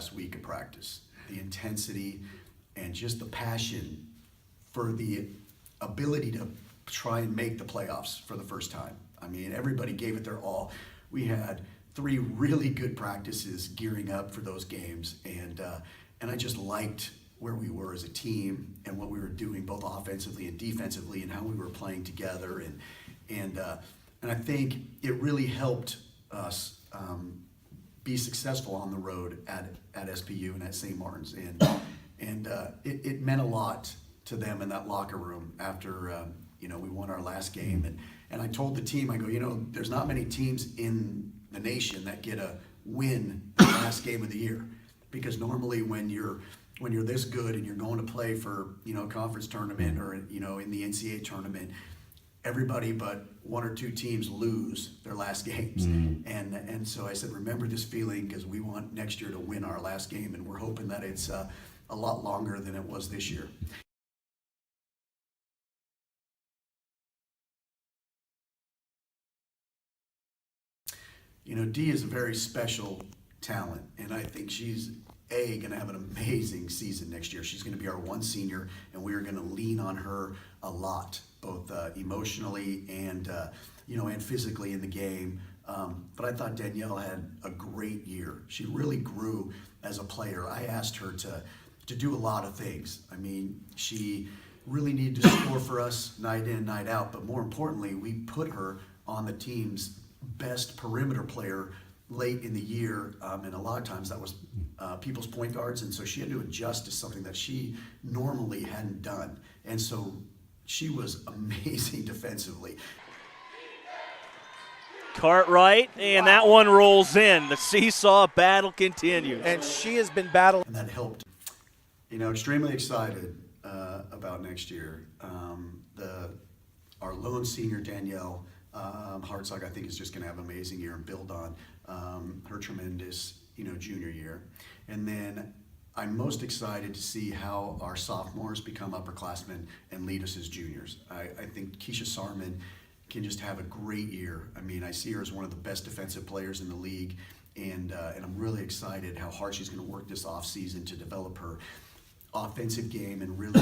last week of practice. The intensity and just the passion for the ability to try and make the playoffs for the first time. I mean, everybody gave it their all. We had 3 really good practices gearing up for those games, and I just liked where we were as a team and what we were doing both offensively and defensively and how we were playing together, and I think it really helped us be successful on the road at SPU and at St. Martin's, and it meant a lot to them in that locker room after we won our last game, and I told the team, I go, there's not many teams in the nation that get a win the last game of the year, because normally when you're this good and you're going to play for a conference tournament or in the NCAA tournament, everybody but 1 or 2 teams lose their last games. And so I said, remember this feeling, because we want next year to win our last game, and we're hoping that it's a lot longer than it was this year. Dee is a very special talent, and I think she's going to have an amazing season next year. She's going to be our one senior, and we are going to lean on her a lot, both emotionally and and physically in the game. But I thought Danielle had a great year. She really grew as a player. I asked her to do a lot of things. I mean, she really needed to score for us night in, night out, but more importantly, we put her on the team's best perimeter player late in the year, and a lot of times that was people's point guards, and so she had to adjust to something that she normally hadn't done, and so she was amazing defensively. Cartwright, and that one rolls in. The seesaw battle continues. And she has been battling. And that helped. Extremely excited about next year. Our lone senior, Danielle Hartzog, I think is just going to have an amazing year and build on her tremendous, junior year. And then I'm most excited to see how our sophomores become upperclassmen and lead us as juniors. I think Keisha Sarman can just have a great year. I mean, I see her as one of the best defensive players in the league, and I'm really excited how hard she's going to work this offseason to develop her offensive game and really,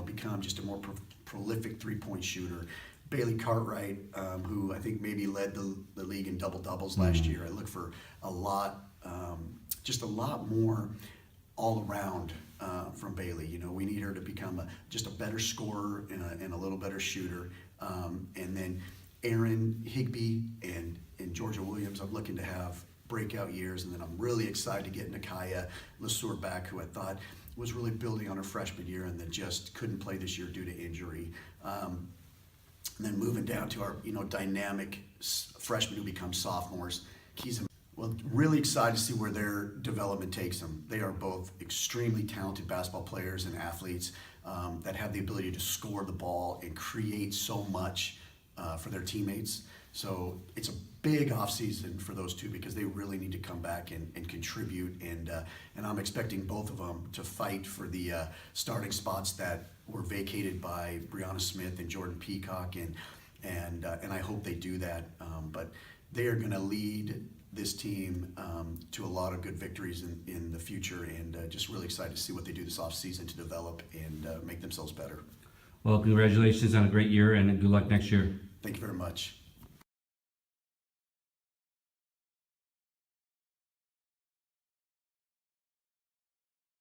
become just a more prolific three-point shooter. Bailey Cartwright, who I think maybe led the league in double-doubles last year. I look for a lot, just a lot more all around from Bailey. We need her to become just a better scorer and a little better shooter. And then Aaron Higbee and Georgia Williams, I'm looking to have breakout years. And then I'm really excited to get Nakaya Lesueur back, who I thought was really building on her freshman year and then just couldn't play this year due to injury. And then moving down to our, dynamic freshmen who become sophomores. Well, really excited to see where their development takes them. They are both extremely talented basketball players and athletes that have the ability to score the ball and create so much for their teammates. So it's a big offseason for those two because they really need to come back and contribute. And I'm expecting both of them to fight for the starting spots that were vacated by Brianna Smith and Jordan Peacock, and I hope they do that. But they are going to lead this team to a lot of good victories in the future, and just really excited to see what they do this offseason to develop and make themselves better. Well, congratulations on a great year, and good luck next year. Thank you very much.